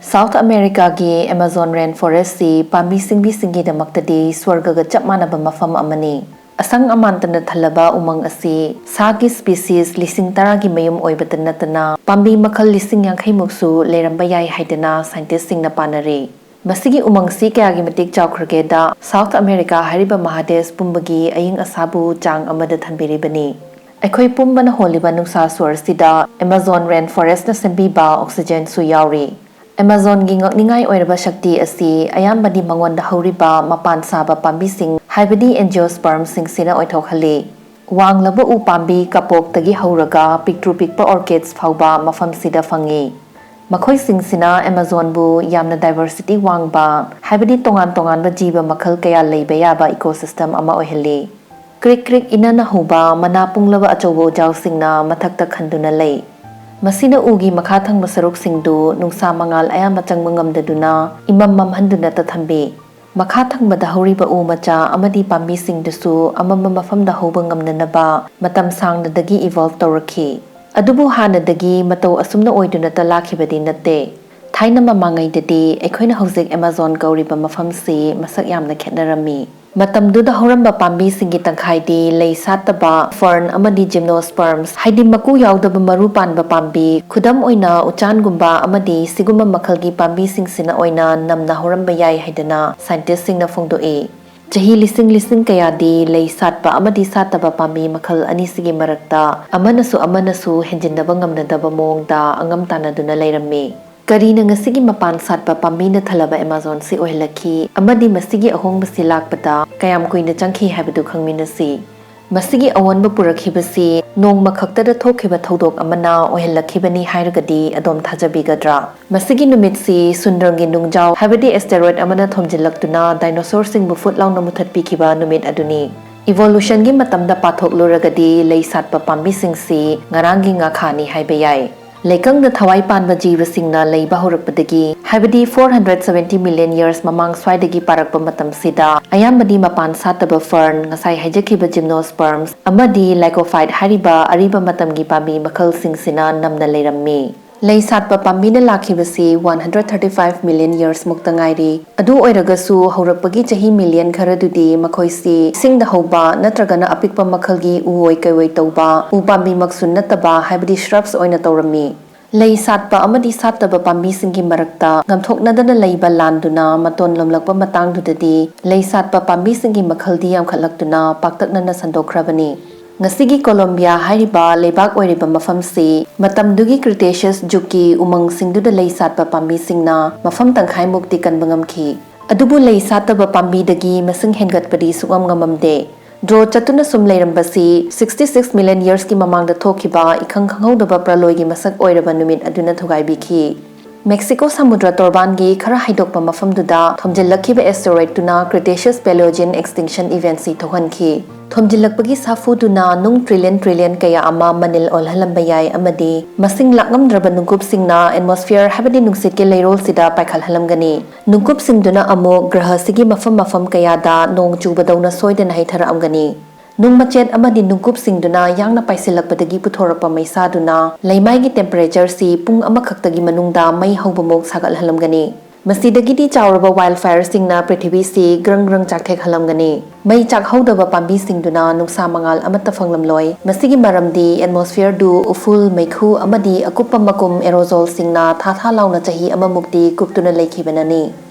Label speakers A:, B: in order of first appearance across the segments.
A: South America gi Amazon Rainforest si pambi singgi damakti swargaga chap manaba mafam amani. Asang amantana thalaba umang asi sagi species lising taragi mayum oibatana tana pambi makhal lising yankhai muksu leramba yai haidana scientist sing na panare. Masigi umang si kayagi matik chawkhrage da South America hariba mahadesh pumbagi aying asabu chang amada thanbiribani. Akhoi pumbana holiba nungsa swarsida Amazon Rainforest na sembiba oxygen su yauri. Amazon gi ngakningai oiraba shakti asi ayambadi mangonda hauriba mapan saba pambising haibadi angiosperm sing sina oithokhali wanglaba u pambi kapok tagi hauraga pictru pikpa orchids phauba mafam sida fangi makhoi sing sina Amazon bu yamna diversity wangba haibadi tongan ba jiba makhal kaya leiba yaba ecosystem ama oihali krik inana huba mana punglaba achobo jaw singna mathakta khanduna lei Masina ugi makhathang masaruk singdu nungsa mangal ayam macang mangamdaduna imam mamhanduna tathambi makhathang badahuri ba u macha amadi pambi singdusu amam mafamda hoba ngamnanaba matam sangdagi evolve tawrakhi adubu hanadagi matau asumna oiduna talakhibadi natte thaina mamangai dadi ekhoina hojik Amazon gauriba mafam si masak yamna khetnarami Matamduda horamba pambi singi tangkhai di lei sataba fern amadi gymnosperms haidi maku yaudaba maru panba pambi khudam oina uchan gumba amadi siguma makhalgi pambi singsina oina namna horamba yai haidana scientist singna phongdo e chahi lising kaya di lei satba amadi sataba pambi makhal ani sigi marakta amanasu henjindaba ngamnadaba mongda angam tanaduna leirammi Karina ngasigi mapan satpa pamina thalaba Amazon si oilaki amadi masigi ahong basi lakpada kayam kuina changkhi habadu khangminasi masigi awanba purakhibasi nongma khaktada thokhiba thodok amana oilakhibani hairagadi adom thajabigadra masigi numitsi sundarngi nungjaw habadi asteroid amana thomjilaktuna dinosaurs sing bufut launa muthatpikhiba numit aduni evolution gi matamda pathok luragadi lei satpa pambi singsi ngarangi nga khani haibayai Lekang na thawai panba jiva singna leiba horakpadagi haibadi 470 million years mamang swaidagi parakpa matam sida ayambadi mapan sataba fern ngasai haijakhiba gymnosperms amadi lycophyte hariba ariba matamgi pambi makhal singsina namna leirammi lei satpa pambina lakhibasi 135 million years mukta ngairi adu oiragasu horakpagi chahi million kharadudi makhoisi singda hoba natragana apikpa makhalgi uoi kaiwai tauba u pambi maksun nataba haibadi shrubs oina tawrami lei satpa amadi sataba pambi singi marakta ngamthoknadana leiba landuna maton lomlakpa matangdudadi lei satpa pambi singi makhaldi yam khalaktuna paktaknana sandokhrabani Ngasigi Colombia hariba lebak oiriba mafam si matamdugi Cretaceous juki umang singduda lei satpa pambi singna mafam tangkhai mukti kanbangamki adubu lei sataba pambi dagi masing hengatpadi sugam ngamamde Draw chatuna sum leirambasi 66 million years ki mamangda thokhiba ikhang khanghodaba praloigi masak oiraba numit aduna thugaibiki Mexico samudra torbangi khara haidokpa mafamduda thomjilakhiba asteroid tuna Cretaceous Paleogene extinction event si thohanki thomjilakpagi safuduna nung trillion kaya ama manil olhalamba yai amadi masing lakngamdraba nungkup singna atmosphere habadi nungsit ke leirol sida paikhal halamgani nungkup singduna amo graha sigi mafam kaya da nong chubadawna soidana haithara amgani Nung machet amadi nungkup singduna yangna paisilakpadagi puthorapa maisaduna leimaigi temperature si pung amakhaktagi manungda mai hobamok sagalhalamgani masidagidi chawraba wildfire singna prithvi si grang chakthek halamgani mai chakhodaba pambi singduna nungsa mangal amata phanglamloi masigi maramdi atmosphere du uful maikhu amadi akupa makum aerosol singna tha launa chahi amamukti kuptuna leikibanani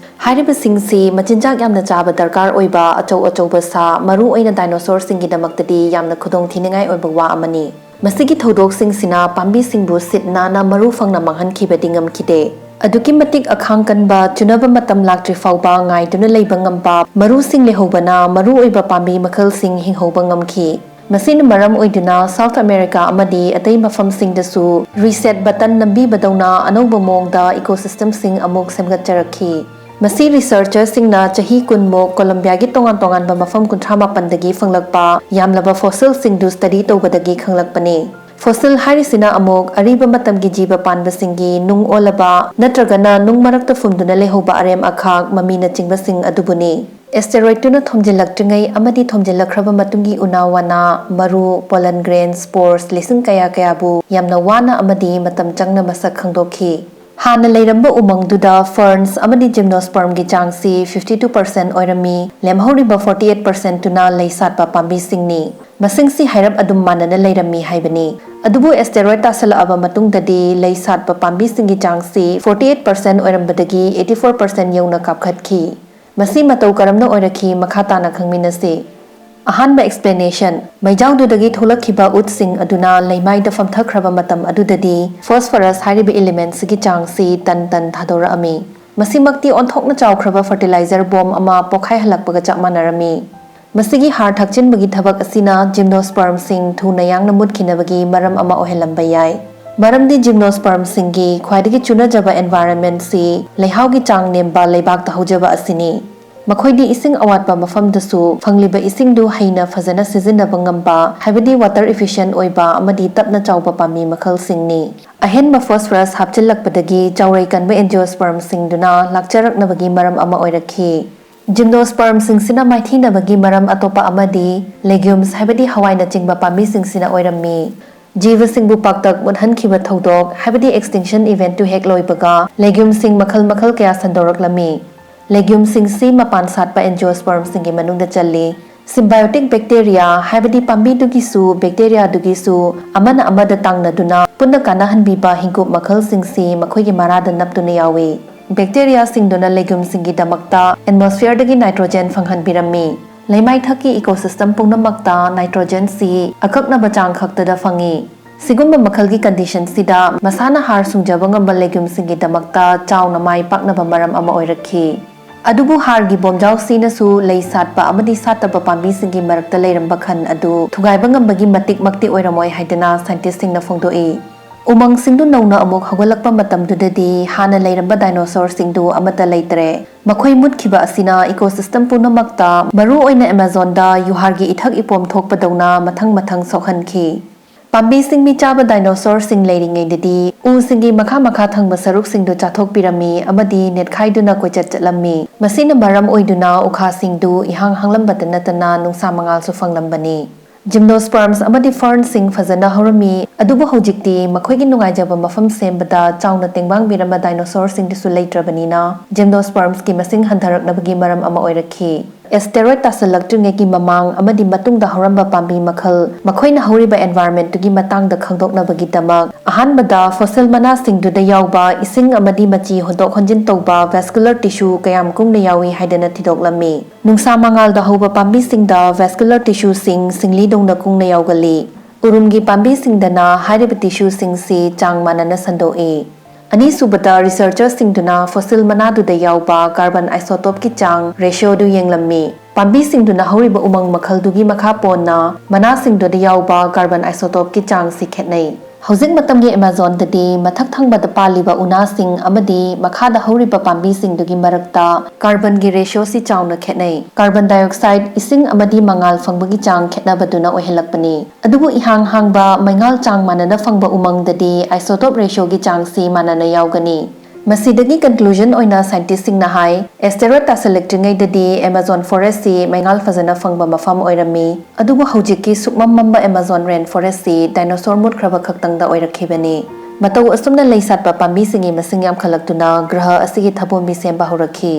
A: Hariba singsi machinjak yamna chaba darkar oiba achau sa maru oina dinosaur singi damaktadi yamna khudong thiningai oiba wa amani masigi thodok singsina pambi singbu sitna na maru phangna manghankiba dingam khide aduki matik akhang kanba chunaba matam laktri fauba ngai tuna leiba ngamba maru sing lehobana maru oiba pambi makhal sing hinghoba ngamki Masin maram oiduna South America amadi atai mafam singdasu reset button nambi badawna anauba mongda ecosystem sing amok semgat charakhi Masi researchers singna chahi kunmo Colombia gi tongan ba mafam kunthama pandagi fanglakpa yamlaba fossil singdu study tobadagi khanglakpani fossil harisina amok ariba matam gi jiba panba singi nung olaba natragana nung marakta fumduna lehoba arem akhak mamina chingba sing adubuni asteroid tuna thomjilaktingai amadi thomjilakraba matungi unawana maru pollen grains spores lising kaya bu yamna wana amadi matam changna masak khangdokhi ꯍꯥꯟꯅ ꯂꯩꯔꯝꯕ ꯎꯃꯪꯗꯨꯗ ꯐꯔꯟꯁ ꯑꯃꯗꯤ ꯖꯤꯝꯅꯣꯁꯄꯔꯝꯒꯤ ꯆꯥꯡꯁꯤ 52% ꯑꯣꯏꯔꯝꯃꯤ, ꯂꯦꯝꯍꯧꯔꯤꯕ 48% ꯇꯨꯅ ꯂꯩ ꯁꯥꯠꯄ ꯄꯥꯝꯕꯤꯁꯤꯡꯅꯤ꯫ ꯃꯁꯤꯡꯁꯤ ꯍꯥꯏꯔꯞ ꯑꯗꯨꯝ ꯃꯥꯟꯅꯅ ꯂꯩꯔꯝꯃꯤ ꯍꯥꯏꯕꯅꯤ꯫ ꯑꯗꯨꯕꯨ ꯑꯦꯁꯇꯦꯔꯣꯏꯗ ꯇꯥꯁꯜꯂꯛꯑꯕ ꯃꯇꯨꯡꯗꯗꯤ ꯂꯩ ꯁꯥꯠꯄ ꯄꯥꯝꯕꯤꯁꯤꯡꯒꯤ ꯆꯥꯡꯁꯤ 48% ꯑꯣꯏꯔꯝꯕꯗꯒꯤ 84% ꯌꯧꯅ ꯀꯥꯞꯈꯠꯈꯤ꯫ ꯃꯁꯤ ꯃꯇꯧ ꯀꯔꯝꯅ ꯑꯣꯏꯔꯛꯈꯤ? ꯃꯈꯥ ꯇꯥꯅ ꯈꯪꯃꯤꯟꯅꯁꯤ꯫ ꯑꯍꯥꯟꯕ ꯑꯦꯛꯁꯄ꯭ꯂꯦꯅꯦꯁꯟ: ꯃꯩꯖꯥꯎꯗꯨꯗꯒꯤ ꯊꯣꯛꯂꯛꯈꯤꯕ ꯎꯠꯁꯤꯡ ꯑꯗꯨꯅ ꯂꯩꯃꯥꯏꯗ ꯐꯝꯊꯈ꯭ꯔꯕ ꯃꯇꯝ ꯑꯗꯨꯗꯗꯤ ꯐꯣꯁꯐꯔꯁ ꯍꯥꯏꯔꯤꯕ ꯏꯂꯤꯃꯦꯟꯠꯁꯤꯒꯤ ꯆꯥꯡꯁꯤ ꯇꯟ ꯊꯥꯗꯣꯔꯛꯑꯝꯃꯤ꯫ ꯃꯁꯤꯃꯛꯇꯤ ꯑꯣꯟꯊꯣꯛꯅ ꯆꯥꯎꯈ꯭ꯔꯕ ꯐꯔꯇꯤꯂꯥꯏꯖꯔ ꯕꯣꯝ ꯑꯃ ꯄꯣꯈꯥꯏꯍꯜꯂꯛꯄꯒ ꯆꯞ ꯃꯥꯟꯅꯔꯝꯃꯤ꯫ ꯃꯁꯤꯒꯤ ꯍꯥꯔ ꯊꯥꯛꯆꯤꯟꯕꯒꯤ ꯊꯕꯛ ꯑꯁꯤꯅ ꯖꯤꯝꯅꯣꯁꯄꯔꯝꯁꯤꯡ ꯊꯨꯅ ꯌꯥꯡꯅ ꯃꯨꯠꯈꯤꯅꯕꯒꯤ ꯃꯔꯝ ꯑꯃ ꯑꯣꯏꯍꯜꯂꯝꯕ ꯌꯥꯏ꯫ ꯃꯔꯝꯗꯤ ꯖꯤꯝꯅꯣꯁꯄꯔꯝꯁꯤꯡꯒꯤ ꯈ꯭ꯋꯥꯏꯗꯒꯤ ꯆꯨꯅꯖꯕ ꯑꯦꯟꯚꯥꯏꯔꯟꯃꯦꯟꯠꯁꯤ ꯂꯩꯍꯥꯎꯒꯤ ꯆꯥꯡ ꯅꯦꯝꯕ ꯂꯩꯕꯥꯛꯇ ꯍꯧꯖꯕ ꯑꯁꯤꯅꯤ꯫ ꯃꯈꯣꯏꯗꯤ ꯏꯁꯤꯡ ꯑꯋꯥꯠꯄ ꯃꯐꯝꯗꯁꯨ ꯐꯪꯂꯤꯕ ꯏꯁꯤꯡꯗꯨ ꯍꯩꯅ ꯐꯖꯅ ꯁꯤꯖꯤꯟꯅꯕ ꯉꯝꯕ, ꯍꯥꯏꯕꯗꯤ ꯋꯥꯇꯔ ꯏꯐꯤꯁꯤꯌꯦꯟꯠ ꯑꯣꯏꯕ ꯑꯃꯗꯤ ꯇꯞꯅ ꯆꯥꯎꯕ ꯄꯥꯝꯕꯤ ꯃꯈꯜꯁꯤꯡꯅꯤ꯫ ꯑꯍꯦꯟꯕ ꯐꯣꯁꯐꯔꯁ ꯍꯥꯞꯆꯤꯜꯂꯛꯄꯗꯒꯤ ꯆꯥꯎꯔꯩ ꯀꯟꯕ ꯑꯦꯟꯖꯤꯑꯣꯁꯄꯔꯝꯁꯤꯡꯗꯨꯅ ꯂꯥꯛꯆꯔꯛꯅꯕꯒꯤ ꯃꯔꯝ ꯑꯃ ꯑꯣꯏꯔꯛꯈꯤ꯫ ꯖꯤꯝꯅꯣꯁꯄꯔꯝꯁꯤꯡꯁꯤꯅ ꯃꯥꯏꯊꯤꯅꯕꯒꯤ ꯃꯔꯝ ꯑꯇꯣꯞꯄ ꯑꯃꯗꯤ ꯂꯦꯒ꯭ꯌꯨꯝꯁ ꯍꯥꯏꯕꯗꯤ ꯍꯋꯥꯏꯅꯆꯤꯡꯕ ꯄꯥꯝꯕꯤꯁꯤꯡꯁꯤꯅ ꯑꯣꯏꯔꯝꯃꯤ꯫ ꯖꯤꯕꯁꯤꯡꯕꯨ ꯄꯥꯛꯇꯛ ꯃꯨꯠꯍꯟꯈꯤꯕ ꯊꯧꯗꯣꯛ ꯍꯥꯏꯕꯗꯤ ꯑꯦꯛꯁꯇꯤꯡꯁꯟ ꯏꯚꯦꯟꯠꯇꯨ ꯍꯦꯛ ꯂꯣꯏꯕꯒ ꯂꯦꯒ꯭ꯌꯨꯝꯁꯤꯡ ꯃꯈꯜ ꯀꯌꯥ ꯁꯟꯗꯣꯔꯛꯂꯝꯃꯤ꯫ ꯂꯦꯒ꯭ꯌꯨꯝꯁꯤꯡꯁꯤ ꯃꯄꯥꯟ ꯁꯥꯠꯄ ꯑꯦꯟꯖꯤꯑꯣꯁꯄꯔꯝꯁꯤꯡꯒꯤ ꯃꯅꯨꯡꯗ ꯆꯜꯂꯤ꯫ ꯁꯤꯝꯕꯥꯏꯑꯣꯇꯤꯛ ꯕꯦꯛꯇꯦꯔꯤꯌꯥ ꯍꯥꯏꯕꯗꯤ ꯄꯥꯝꯕꯤꯗꯨꯒꯤꯁꯨ ꯕꯦꯛꯇꯦꯔꯤꯌꯥꯗꯨꯒꯤꯁꯨ ꯑꯃꯅ ꯑꯃꯗ ꯇꯥꯡꯅꯗꯨꯅ ꯄꯨꯟꯅ ꯀꯥꯟꯅꯍꯟꯕꯤꯕ ꯍꯤꯡꯀꯨꯞ ꯃꯈꯜꯁꯤꯡꯁꯤ ꯃꯈꯣꯏꯒꯤ ꯃꯔꯥꯗ ꯅꯞꯇꯨꯅ ꯌꯥꯎꯏ꯫ ꯕꯦꯛꯇꯦꯔꯤꯌꯥꯁꯤꯡꯗꯨꯅ ꯂꯦꯒ꯭ꯌꯨꯝꯁꯤꯡꯒꯤꯗꯃꯛꯇ ꯑꯦꯠꯃꯣꯁꯐꯤꯌꯔꯗꯒꯤ ꯅꯥꯏꯇ꯭ꯔꯣꯖꯦꯟ ꯐꯪꯍꯟꯕꯤꯔꯝꯃꯤ꯫ ꯂꯩꯃꯥꯏꯊꯛꯀꯤ ꯏꯀꯣꯁꯤꯁꯇꯝ ꯄꯨꯝꯅꯃꯛꯇ ꯅꯥꯏꯇ꯭ꯔꯣꯖꯦꯟꯁꯤ ꯑꯀꯛꯅꯕ ꯆꯥꯡ ꯈꯛꯇꯗ ꯐꯪꯏ꯫ ꯁꯤꯒꯨꯝꯕ ꯃꯈꯜꯒꯤ ꯀꯟꯗꯤꯁꯟꯁꯤꯗ ꯃꯁꯥꯅ ꯍꯥꯔ ꯁꯨꯡꯖꯕ ꯉꯝꯕ ꯂꯦꯒ꯭ꯌꯨꯝꯁꯤꯡꯒꯤꯗꯃꯛꯇ ꯆꯥꯎꯅ ꯃꯥꯏ ꯄꯥꯛꯅꯕ ꯃꯔꯝ ꯑꯃ ꯑꯣꯏꯔꯛꯈꯤ꯫ ꯑꯗꯨꯕꯨ ꯍꯥꯔꯒꯤ ꯕꯣꯝꯖꯥꯎꯁꯤꯅꯁꯨ ꯂꯩ ꯁꯥꯠꯄ ꯑꯃꯗꯤ ꯁꯥꯠꯇꯕ ꯄꯥꯝꯕꯤꯁꯤꯡꯒꯤ ꯃꯔꯛꯇ ꯂꯩꯔꯝꯕ ꯈꯟ ꯑꯗꯨ ꯊꯨꯒꯥꯏꯕ ꯉꯝꯕꯒꯤ ꯃꯇꯤꯛꯃꯛꯇꯤ ꯑꯣꯏꯔꯝꯃꯣꯏ ꯍꯥꯏꯗꯅ ꯁꯥꯏꯟꯇꯤꯁꯁꯤꯡꯅ ꯐꯣꯡꯗꯣꯛꯏ꯫ ꯎꯃꯪꯁꯤꯡꯗꯨ ꯅꯧꯅ ꯑꯃꯨꯛ ꯍꯧꯒꯠꯂꯛꯄ ꯃꯇꯝꯗꯨꯗꯗꯤ ꯍꯥꯟꯅ ꯂꯩꯔꯝꯕ ꯗꯥꯏꯅꯣꯁꯣꯔꯁꯤꯡꯗꯨ ꯑꯃꯠꯇ ꯂꯩꯇ꯭ꯔꯦ꯫ ꯃꯈꯣꯏ ꯃꯨꯠꯈꯤꯕ ꯑꯁꯤꯅ ꯏꯀꯣꯁꯤꯁꯇꯝ ꯄꯨꯝꯅꯃꯛꯇ, ꯃꯔꯨꯑꯣꯏꯅ ꯑꯦꯃꯥꯖꯣꯟꯗ ꯌꯨꯍꯥꯔꯒꯤ ꯏꯊꯛ ꯏꯄꯣꯝ ꯊꯣꯛꯄꯗꯧꯅ ꯃꯊꯪ ꯁꯣꯛꯍꯟꯈꯤ꯫ ꯄꯥꯝꯕꯤ ꯁꯤꯡꯕꯤ ꯆꯥꯕ ꯗꯥꯏꯅꯣꯁꯣꯔꯁꯤꯡ ꯂꯩꯔꯤꯉꯩꯗꯗꯤ ꯎꯁꯤꯡꯒꯤ ꯃꯈꯥ ꯊꯪꯕ ꯁꯔꯨꯛꯁꯤꯡꯗꯨ ꯆꯥꯊꯣꯛꯄꯤꯔꯝꯃꯤ ꯑꯃꯗꯤ ꯅꯦꯠꯈꯥꯏꯗꯨꯅ ꯀꯣꯏꯆꯠ ꯆꯠꯂꯝꯃꯤ꯫ ꯃꯁꯤꯅ ꯃꯔꯝ ꯑꯣꯏꯗꯨꯅ ꯎꯈꯥꯁꯤꯡꯗꯨ ꯏꯍꯥꯡ ꯍꯥꯡꯂꯝꯕꯇ ꯅꯠꯇꯅ ꯅꯨꯡꯁꯥ ꯃꯉꯥꯜꯁꯨ ꯐꯪꯂꯝꯕꯅꯤ꯫ ꯖꯤꯝꯅꯣꯁꯄꯔꯝꯁ ꯑꯃꯗꯤ ꯐꯔꯟꯁꯤꯡ ꯐꯖꯅ ꯍꯧꯔꯝꯃꯤ, ꯑꯗꯨꯕꯨ ꯍꯧꯖꯤꯛꯇꯤ ꯃꯈꯣꯏꯒꯤ ꯅꯨꯡꯉꯥꯏꯖꯕ ꯃꯐꯝ ꯁꯦꯝꯕꯗ ꯆꯥꯎꯅ ꯇꯦꯡꯕꯥꯡꯕꯤꯔꯝꯕ ꯗꯥꯏꯅꯣꯁꯣꯔꯁꯤꯡꯗꯨꯁꯨ ꯂꯩꯇ꯭ꯔꯕꯅꯤꯅ ꯖꯤꯝꯅꯣꯁꯄꯔꯝꯁꯀꯤ ꯃꯁꯤꯡ ꯍꯟꯊꯔꯛꯅꯕꯒꯤ ꯃꯔꯝ ꯑꯃ ꯑꯣꯏꯔꯛꯈꯤ꯫ ꯑꯦꯁꯇꯦꯔꯣꯏꯗ ꯇꯥꯁꯜꯂꯛꯇ꯭ꯔꯤꯉꯩꯒꯤ ꯃꯃꯥꯡ ꯑꯃꯗꯤ ꯃꯇꯨꯡꯗ ꯍꯧꯔꯝꯕ ꯄꯥꯝꯕꯤ ꯃꯈꯜ, ꯃꯈꯣꯏꯅ ꯍꯧꯔꯤꯕ ꯑꯦꯟꯚꯥꯏꯔꯟꯃꯦꯟꯠꯇꯨꯒꯤ ꯃꯇꯥꯡꯗ ꯈꯪꯗꯣꯛꯅꯕꯒꯤꯗꯃꯛ ꯑꯍꯥꯟꯕꯗ ꯐꯣꯁꯤꯜ ꯃꯅꯥꯁꯤꯡꯗꯨꯗ ꯌꯥꯎꯕ ꯏꯁꯤꯡ ꯑꯃꯗꯤ ꯃꯆꯤ ꯍꯣꯟꯗꯣꯛ ꯍꯣꯟꯖꯤꯟ ꯇꯧꯕ ꯚꯦꯁꯀꯨꯂꯔ ꯇꯤꯁꯨ ꯀꯌꯥꯝ ꯀꯨꯡꯅ ꯌꯥꯎꯏ ꯍꯥꯏꯗꯅ ꯊꯤꯗꯣꯛꯂꯝꯃꯤ꯫ ꯅꯨꯡꯁꯥ ꯃꯉꯥꯜꯗ ꯍꯧꯕ ꯄꯥꯝꯕꯤꯁꯤꯡꯗ ꯚꯦꯁꯀꯨꯂꯔ ꯇꯤꯁꯨꯁꯤꯡ ꯁꯤꯡꯂꯤꯗꯧꯅ ꯀꯨꯡꯅ ꯌꯥꯎꯒꯜꯂꯤ꯫ ꯎꯔꯨꯝꯒꯤ ꯄꯥꯝꯕꯤꯁꯤꯡꯗꯅ ꯍꯥꯏꯔꯤꯕ ꯇꯤꯁꯨꯁꯤꯡꯁꯤ ꯆꯥꯡ ꯃꯥꯟꯅꯅ ꯁꯟꯗꯣꯛꯏ꯫ ꯑꯅꯤꯁꯨꯕꯗ ꯔꯤꯁꯔꯆꯔꯁꯤꯡꯗꯨꯅ ꯐꯣꯁꯤꯜ ꯃꯅꯥꯗꯨꯗ ꯌꯥꯎꯕ ꯀꯥꯔꯕꯟ ꯑꯥꯏꯁꯣꯇꯣꯞꯀꯤ ꯆꯥꯡ ꯔꯦꯁꯤꯑꯣꯗꯨ ꯌꯦꯡꯂꯝꯃꯤ꯫ ꯄꯥꯝꯕꯤꯁꯤꯡꯗꯨꯅ ꯍꯧꯔꯤꯕ ꯎꯃꯪ ꯃꯈꯜꯗꯨꯒꯤ ꯃꯈꯥ ꯄꯣꯟꯅ ꯃꯅꯥꯁꯤꯡꯗꯨꯗ ꯌꯥꯎꯕ ꯀꯥꯔꯕꯟ ꯑꯥꯏꯁꯣꯇꯣꯞꯀꯤ ꯆꯥꯡꯁꯤ ꯈꯦꯠꯅꯩ꯫ ꯍꯧꯖꯤꯛ ꯃꯇꯝꯒꯤ ꯑꯦꯃꯥꯖꯣꯟꯗꯗꯤ ꯃꯊꯛ ꯊꯪꯕꯗ ꯄꯥꯜꯂꯤꯕ ꯎꯅꯥꯁꯤꯡ ꯑꯃꯗꯤ ꯃꯈꯥꯗ ꯍꯧꯔꯤꯕ ꯄꯥꯝꯕꯤꯁꯤꯡꯗꯨꯒꯤ ꯃꯔꯛꯇ ꯀꯥꯔꯕꯟꯒꯤ ꯔꯦꯁꯤꯑꯣꯁꯤ ꯆꯥꯎꯅ ꯈꯦꯠꯅꯩ꯫ ꯀꯥꯔꯕꯟ ꯗꯥꯏꯑꯣꯛꯁꯥꯏꯗ, ꯏꯁꯤꯡ ꯑꯃꯗꯤ ꯃꯉꯥꯜ ꯐꯪꯕꯒꯤ ꯆꯥꯡ ꯈꯦꯠꯅꯕꯗꯨꯅ ꯑꯣꯏꯍꯜꯂꯛꯄꯅꯤ꯫ ꯑꯗꯨꯕꯨ ꯏꯍꯥꯡ ꯍꯥꯡꯕ, ꯃꯩꯉꯥꯜ ꯆꯥꯡ ꯃꯥꯟꯅꯅ ꯐꯪꯕ ꯎꯃꯪꯗꯗꯤ ꯑꯥꯏꯁꯣꯇꯣꯞ ꯔꯦꯁꯤꯑꯣꯒꯤ ꯆꯥꯡꯁꯤ ꯃꯥꯟꯅꯅ ꯌꯥꯎꯒꯅꯤ꯫ ꯃꯁꯤꯗꯒꯤ ꯀꯟꯀ꯭ꯂꯨꯖꯟ ꯑꯣꯏꯅ ꯁꯥꯏꯟꯇꯤꯁꯁꯤꯡꯅ ꯍꯥꯏ ꯑꯦꯁꯇꯦꯔꯣꯏꯗ ꯇꯥꯁꯜꯂꯛꯇ꯭ꯔꯤꯉꯩꯗꯗꯤ ꯑꯦꯃꯥꯖꯣꯟ ꯐꯣꯔꯦꯁꯠꯁꯤ ꯃꯩꯉꯥꯜ ꯐꯖꯅ ꯐꯪꯕ ꯃꯐꯝ ꯑꯣꯏꯔꯝꯃꯤ, ꯑꯗꯨꯕꯨ ꯍꯧꯖꯤꯛꯀꯤ ꯁꯨꯛꯃꯝ ꯃꯝꯕ ꯑꯦꯃꯥꯖꯣꯟ ꯔꯦꯟꯐꯣꯔꯦꯁꯠꯁꯤ ꯗꯥꯏꯅꯣꯁꯣꯔ ꯃꯨꯠꯈ꯭ꯔꯕ ꯈꯛꯇꯪꯗ ꯑꯣꯏꯔꯛꯈꯤꯕꯅꯤ꯫ ꯃꯇꯧ ꯑꯁꯨꯝꯅ ꯂꯩ ꯁꯥꯠꯄ ꯄꯥꯝꯕꯤꯁꯤꯡꯒꯤ ꯃꯁꯤꯡ ꯌꯥꯝꯈꯠꯂꯛꯇꯨꯅ ꯒ꯭ꯔꯍ ꯑꯁꯤꯒꯤ ꯊꯕꯣꯡꯕꯤ ꯁꯦꯝꯕ ꯍꯧꯔꯛꯈꯤ꯫